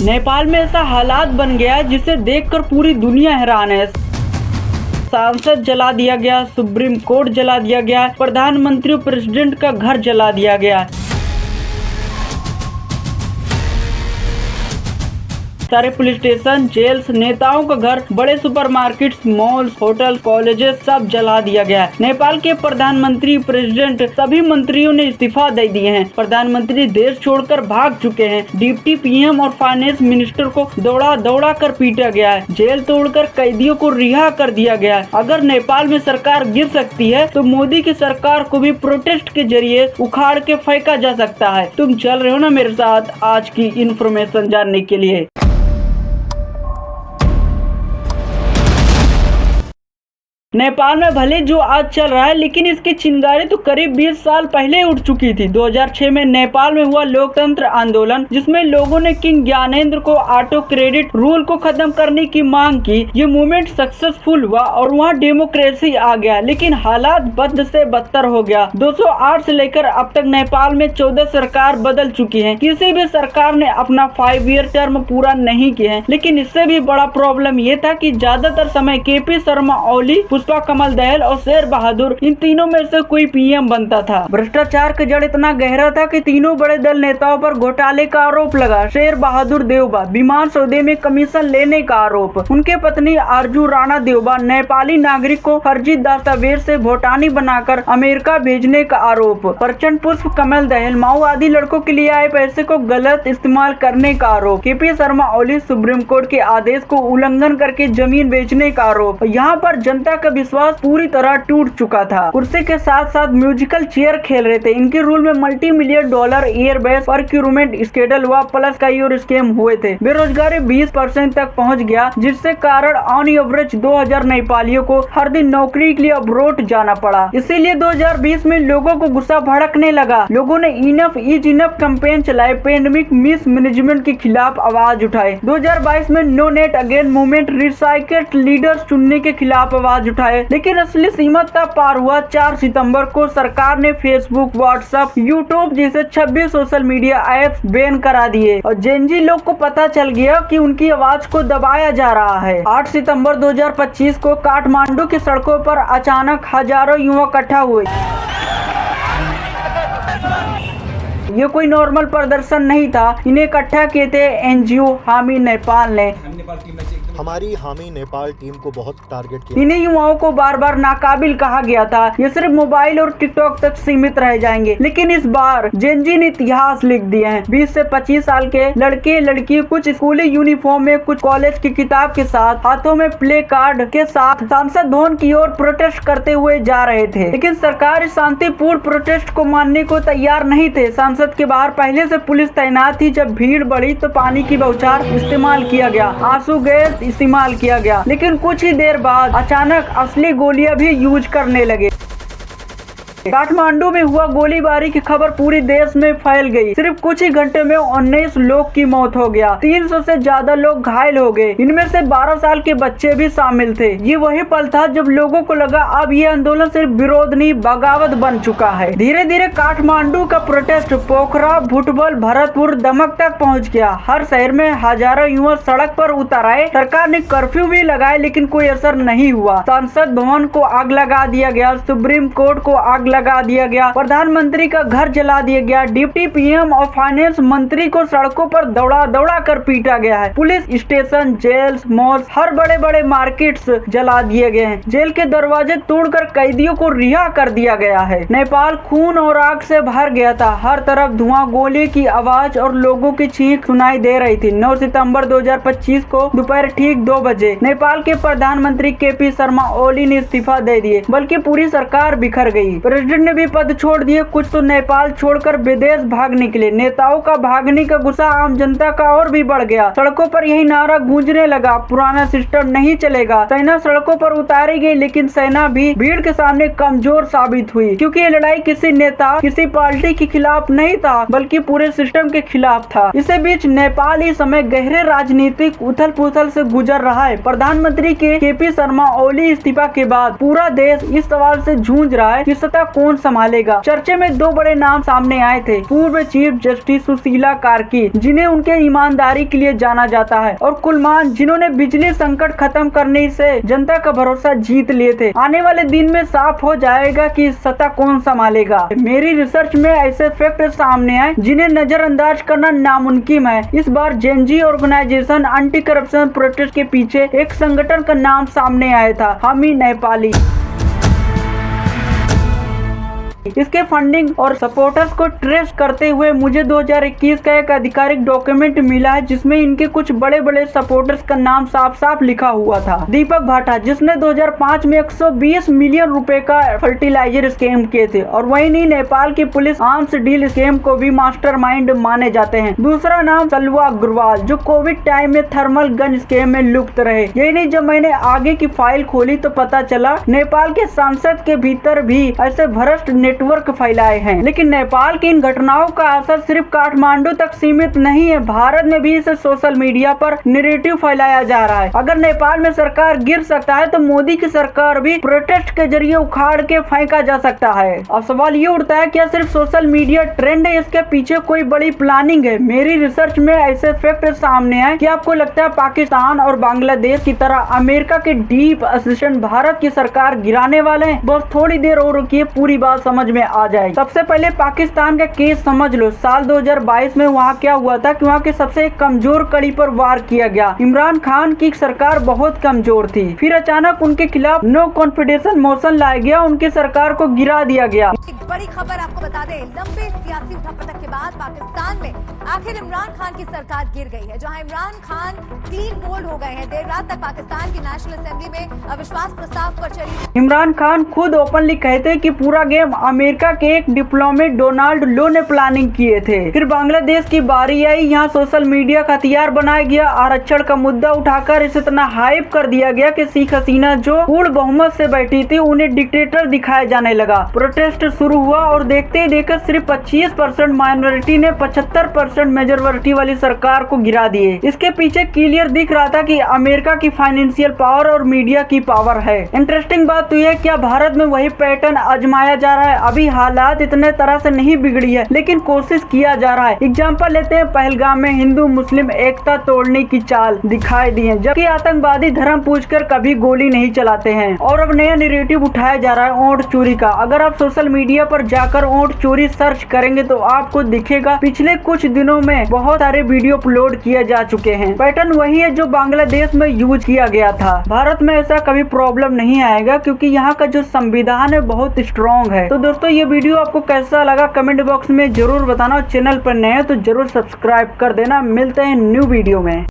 नेपाल में ऐसा हालात बन गया है जिसे देखकर पूरी दुनिया हैरान है। संसद जला दिया गया, सुप्रीम कोर्ट जला दिया गया, प्रधानमंत्री और प्रेसिडेंट का घर जला दिया गया। सारे पुलिस स्टेशन, जेल्स, नेताओं का घर, बड़े सुपरमार्केट्स, मॉल्स, होटल, कॉलेजेस सब जला दिया गया है। नेपाल के प्रधानमंत्री, प्रेसिडेंट, सभी मंत्रियों ने इस्तीफा दे दिए हैं। प्रधानमंत्री देश छोड़कर भाग चुके हैं। डिप्टी पीएम और फाइनेंस मिनिस्टर को दौड़ा दौड़ा कर पीटा गया है। जेल तोड़कर कैदियों को रिहा कर दिया गया है। अगर नेपाल में सरकार गिर सकती है तो मोदी की सरकार को भी प्रोटेस्ट के जरिए उखाड़ के फेंका जा सकता है। तुम चल रहे हो ना मेरे साथ आज की इन्फॉर्मेशन जानने के लिए। नेपाल में भले जो आज चल रहा है लेकिन इसकी चिंगारी तो करीब 20 साल पहले उठ चुकी थी। 2006 में नेपाल में हुआ लोकतंत्र आंदोलन, जिसमें लोगों ने किंग ज्ञानेंद्र को ऑटो क्रेडिट रूल को खत्म करने की मांग की। ये मूवमेंट सक्सेसफुल हुआ और वहाँ डेमोक्रेसी आ गया, लेकिन हालात बद से बदतर हो गया। 208 से लेकर अब तक नेपाल में 14 सरकार बदल चुकी है। किसी भी सरकार ने अपना 5 ईयर टर्म पूरा नहीं किया है। लेकिन इससे भी बड़ा प्रॉब्लम ये था कि ज्यादातर समय केपी शर्मा ओली, पुष्पा कमल दहल और शेर बहादुर, इन तीनों में से कोई पीएम बनता था। भ्रष्टाचार का जड़ इतना गहरा था कि तीनों बड़े दल नेताओं पर घोटाले का आरोप लगा। शेर बहादुर देउबा, विमान सौदे में कमीशन लेने का आरोप। उनके पत्नी आरजू राणा देउबा, नेपाली नागरिक को फर्जी दस्तावेज से भूटानी बनाकर अमेरिका भेजने का आरोप। प्रचंड पुष्प कमल दहल, माओवादी लड़कों के लिए आए पैसे को गलत इस्तेमाल करने का आरोप। KP Sharma Oli, supreme court के आदेश को उल्लंघन करके जमीन बेचने का आरोप। यहाँ पर जनता का विश्वास पूरी तरह टूट चुका था। कुर्सी के साथ साथ म्यूजिकल चेयर खेल रहे थे। इनके रूल में $multi million airbase procurement scandal हुआ, प्लस कई और स्कैम हुए थे। बेरोजगारी 20% तक पहुंच गया, जिससे कारण ऑन एवरेज 2000 नेपालियों को हर दिन नौकरी के लिए अब्रोड जाना पड़ा। इसीलिए 2020 में लोगों को गुस्सा भड़कने लगा। लोगों ने इनफ इज इनफ कैंपेन चलाए, पेंडेमिक मिस मैनेजमेंट के खिलाफ आवाज उठाए। 2022 में no net again movement, recycled leaders चुनने के खिलाफ आवाज उठाए। लेकिन असली सीमा तब पार हुआ 4 सितंबर को सरकार ने फेसबुक, व्हाट्सएप, यूट्यूब जैसे 26 सोशल मीडिया ऐप्स बैन करा दिए और जेनजी लोग को पता चल गया कि उनकी आवाज को दबाया जा रहा है। 8 सितंबर 2025 को काठमांडू की सड़कों पर अचानक हजारों युवा इकट्ठा हुए। ये कोई नॉर्मल प्रदर्शन नहीं था, इन्हें इकट्ठा किए थे एनजीओ हामी नेपाल ने। हमारी हामी नेपाल टीम को बहुत टारगेट किया। इन्हीं युवाओं को बार बार नाकाबिल कहा गया था, ये सिर्फ मोबाइल और टिकटॉक तक सीमित रह जाएंगे। लेकिन इस बार जेनजी ने इतिहास लिख दिए हैं। 20 से 25 साल के लड़के लड़की कुछ स्कूली यूनिफॉर्म में, कुछ कॉलेज की किताब के साथ, हाथों में प्ले कार्ड के साथ संसद भवन की ओर प्रोटेस्ट करते हुए जा रहे थे। लेकिन सरकार इस शांतिपूर्ण प्रोटेस्ट को मानने को तैयार नहीं थे। संसद के बाहर पहले से पुलिस तैनात थी। जब भीड़ बढ़ी तो पानी की बौछार इस्तेमाल किया गया, आंसू गैस इस्तेमाल किया गया। लेकिन कुछ ही देर बाद अचानक असली गोलियां भी यूज करने लगे। काठमांडू में हुआ गोलीबारी की खबर पूरे देश में फैल गई। सिर्फ कुछ ही घंटे में 19 लोग की मौत हो गया, 300 से ज्यादा लोग घायल हो गए। इनमें से 12 साल के बच्चे भी शामिल थे। ये वही पल था जब लोगों को लगा अब ये आंदोलन सिर्फ विरोध नहीं, बगावत बन चुका है। धीरे धीरे काठमांडू का प्रोटेस्ट पोखरा, भुटबल, भरतपुर, दमक तक पहुँच गया। हर शहर में हजारों युवा सड़क पर उतर आए। सरकार ने कर्फ्यू भी लगाए, लेकिन कोई असर नहीं हुआ। संसद भवन को आग लगा दिया गया, सुप्रीम कोर्ट को आग लगा दिया गया, प्रधानमंत्री का घर जला दिया गया, डिप्टी पीएम और फाइनेंस मंत्री को सड़कों पर दौड़ा दौड़ा कर पीटा गया है। पुलिस स्टेशन, जेल्स, मॉल्स, हर बड़े बड़े मार्केट्स जला दिए गए हैं। जेल के दरवाजे तोड़कर कैदियों को रिहा कर दिया गया है। नेपाल खून और आग से भर गया था। हर तरफ धुआं, गोली की आवाज और लोगों की चीख सुनाई दे रही थी। 9 सितंबर 2025 को दोपहर ठीक 2 बजे नेपाल के प्रधानमंत्री केपी शर्मा ओली ने इस्तीफा दे दिए, बल्कि पूरी सरकार बिखर गई। प्रेसिडेंट ने भी पद छोड़ दिए। कुछ तो नेपाल छोड़कर विदेश भाग निकले। नेताओं का भागने का गुस्सा आम जनता का और भी बढ़ गया। सड़कों पर यही नारा गूंजने लगा, पुराना सिस्टम नहीं चलेगा। सेना सड़कों पर उतारी गई, लेकिन सेना भी भीड़ के सामने कमजोर साबित हुई, क्योंकि ये लड़ाई किसी नेता, किसी पार्टी के खिलाफ नहीं था, बल्कि पूरे सिस्टम के खिलाफ था। इसी बीच नेपाल इस समय गहरे राजनीतिक उथल पुथल से गुजर रहा है। प्रधानमंत्री के केपी शर्मा ओली इस्तीफा के बाद पूरा देश इस सवाल से जूझ रहा है कि सत्ता कौन संभालेगा। चर्चे में दो बड़े नाम सामने आए थे, पूर्व चीफ जस्टिस सुशीला कार्की जिन्हें उनके ईमानदारी के लिए जाना जाता है, और कुलमान जिन्होंने बिजली संकट खत्म करने से जनता का भरोसा जीत लिए थे। आने वाले दिन में साफ हो जाएगा कि सत्ता कौन संभालेगा। मेरी रिसर्च में ऐसे फैक्ट सामने आए जिन्हें नजरअंदाज करना नामुमकिन है। इस बार Gen Z organisation anti corruption protest के पीछे एक संगठन का नाम सामने आया था, हामी नेपाली। इसके फंडिंग और सपोर्टर्स को ट्रेस करते हुए मुझे 2021 का एक आधिकारिक डॉक्यूमेंट मिला है जिसमें इनके कुछ बड़े बड़े सपोर्टर्स का नाम साफ साफ लिखा हुआ था। दीपक भाटा जिसने 2005 में 120 मिलियन रुपए का फर्टिलाइजर स्कैम किए थे, और वहीं नहीं नेपाल की पुलिस आर्म्स डील स्कैम को भी मास्टरमाइंड माने जाते हैं। दूसरा नाम सलवा अग्रवाल जो कोविड टाइम में थर्मल गन स्कैम में लुप्त रहे। यही नहीं, जब मैंने आगे की फाइल खोली तो पता चला नेपाल के संसद के भीतर भी ऐसे भ्रष्ट नेटवर्क फैलाए हैं। लेकिन नेपाल की इन घटनाओं का असर सिर्फ काठमांडू तक सीमित नहीं है, भारत में भी इसे सोशल मीडिया पर नैरेटिव फैलाया जा रहा है। अगर नेपाल में सरकार गिर सकता है तो मोदी की सरकार भी प्रोटेस्ट के जरिए उखाड़ के फेंका जा सकता है। अब सवाल ये उठता है, क्या सिर्फ सोशल मीडिया ट्रेंड है, इसके पीछे कोई बड़ी प्लानिंग है? मेरी रिसर्च में ऐसे फैक्ट सामने आए कि आपको लगता है पाकिस्तान और बांग्लादेश की तरह अमेरिका के डीप असिस्टेंट भारत की सरकार गिराने वाले हैं? बस थोड़ी देर और रुकिए, पूरी बात समझ में आ जाएगी। सबसे पहले पाकिस्तान का केस समझ लो। साल 2022 में वहाँ क्या हुआ था कि वहाँ के सबसे कमजोर कड़ी पर वार किया गया। इमरान खान की सरकार बहुत कमजोर थी, फिर अचानक उनके खिलाफ नो कॉन्फिडेंस मोशन लाया गया, उनकी सरकार को गिरा दिया गया। एक बड़ी खबर आपको बता दें, लंबे सियासी उठापटक के बाद पाकिस्तान में आखिर इमरान खान की सरकार गिर गई है, जहां इमरान खान क्लीन बोल्ड हो गए हैं। देर रात तक पाकिस्तान की नेशनल असेंबली में अविश्वास प्रस्ताव पर चली। इमरान खान खुद ओपनली कहते कि पूरा गेम अमेरिका के एक डिप्लोमेट डोनाल्ड लो ने प्लानिंग किए थे। फिर बांग्लादेश की बारी आई, यहाँ सोशल मीडिया का हथियार बनाया गया। आरक्षण का मुद्दा उठाकर इसे इतना हाइप कर दिया गया कि शेख हसीना जो पूर्ण बहुमत से बैठी थी उन्हें डिक्टेटर दिखाया जाने लगा। प्रोटेस्ट शुरू हुआ और देखते ही देखते सिर्फ 25% माइनॉरिटी ने 75% मेजॉरिटी वाली सरकार को गिरा दिए। इसके पीछे क्लियर दिख रहा था कि अमेरिका की फाइनेंशियल पावर और मीडिया की पावर है। इंटरेस्टिंग बात तो यह क्या भारत में वही पैटर्न आजमाया जा रहा है? अभी हालात इतने तरह से नहीं बिगड़ी है, लेकिन कोशिश किया जा रहा है। एग्जाम्पल लेते हैं, पहलगाम में हिंदू मुस्लिम एकता तोड़ने की चाल दिखाई दी है, जबकि आतंकवादी धर्म पूछकर कभी गोली नहीं चलाते हैं। और अब नया नैरेटिव उठाया जा रहा है वोट चोरी का। अगर आप सोशल मीडिया पर जाकर वोट चोरी सर्च करेंगे तो आपको दिखेगा पिछले कुछ दिनों में बहुत सारे वीडियो अपलोड किए जा चुके हैं। पैटर्न वही है जो बांग्लादेश में यूज किया गया था। भारत में ऐसा कभी प्रॉब्लम नहीं आएगा क्योंकि यहाँ का जो संविधान है बहुत स्ट्रॉन्ग है। तो दोस्तों, ये वीडियो आपको कैसा लगा कमेंट बॉक्स में जरूर बताना। चैनल पर नए हैं तो जरूर सब्सक्राइब कर देना। मिलते हैं न्यू वीडियो में।